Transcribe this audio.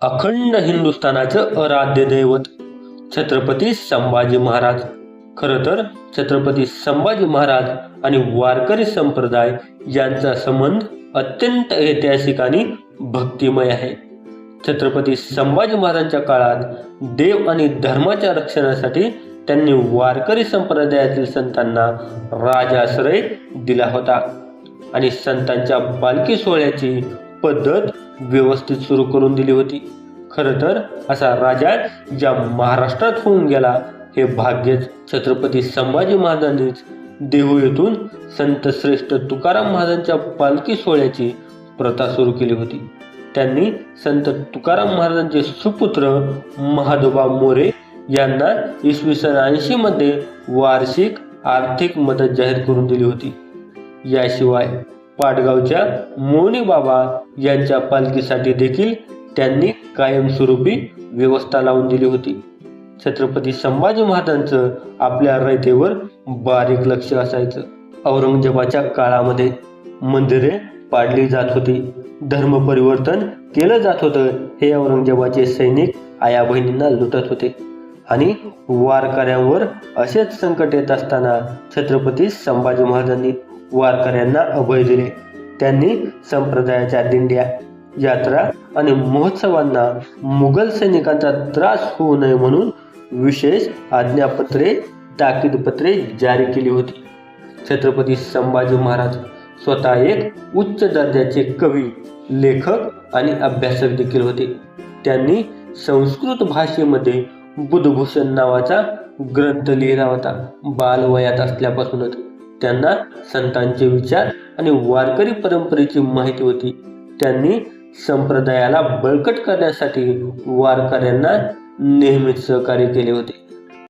अखंड हिंदुस्थानाचं आराध्य दैवत छत्रपती संभाजी महाराज। खरं तर छत्रपती संभाजी महाराज आणि वारकरी संप्रदाय यांचा संबंध अत्यंत ऐतिहासिक आणि भक्तिमय आहे। छत्रपती संभाजी महाराजांच्या काळात देव आणि धर्माच्या रक्षणासाठी त्यांनी वारकरी संप्रदायातील संतांना राजाश्रय दिला होता आणि संतांच्या पालखी सोहळ्याची पद्धत व्यवस्थित सुरू करून दिली होती। खरं तर असा राजा ज्या महाराष्ट्रात होऊन गेला हे भाग्यच छत्रपती संभाजी महाराजांनीच देहू येथून संत श्रेष्ठ तुकाराम महाराजांच्या पालखी सोहळ्याची प्रथा सुरू केली होती। त्यांनी संत तुकाराम महाराजांचे सुपुत्र महादोबा मोरे यांना इसवी सन 80 मध्ये वार्षिक आर्थिक मदत जाहीर करून दिली होती। याशिवाय पाटगावच्या मोनी बाबा यांच्या पालखीसाठी देखील त्यांनी कायमस्वरूपी व्यवस्था लावून दिली होती। छत्रपती संभाजी महाराजांचं आपल्या रयतेवर बारीक लक्ष असायचं। औरंगजेबाच्या काळामध्ये मंदिरे पाडली जात होती, धर्म परिवर्तन केलं जात होतं, हे औरंगजेबाचे सैनिक आया बहिणींना लुटत होते आणि वारकऱ्यांवर असेच संकट येत असताना छत्रपती संभाजी महाराजांनी वारकऱ्यांना अभय दिले। त्यांनी संप्रदायाच्या दिंड्या, यात्रा आणि महोत्सवांना मुघल सैनिकांचा त्रास होऊ नये म्हणून विशेष आज्ञापत्रे, ताकीदपत्रे जारी केली होती। छत्रपती संभाजी महाराज स्वतः एक उच्च दर्जाचे कवी, लेखक आणि अभ्यासक देखील होते। त्यांनी संस्कृत भाषेमध्ये बुधभूषण नावाचा ग्रंथ लिहिला होता। बालवयात असल्यापासूनच त्यांना संतांचे विचार आणि वारकरी परंपरेची माहिती होती। त्यांनी संप्रदायाला बळकट करण्यासाठी वारकऱ्यांना नेहमीच सहकार्य केले होते।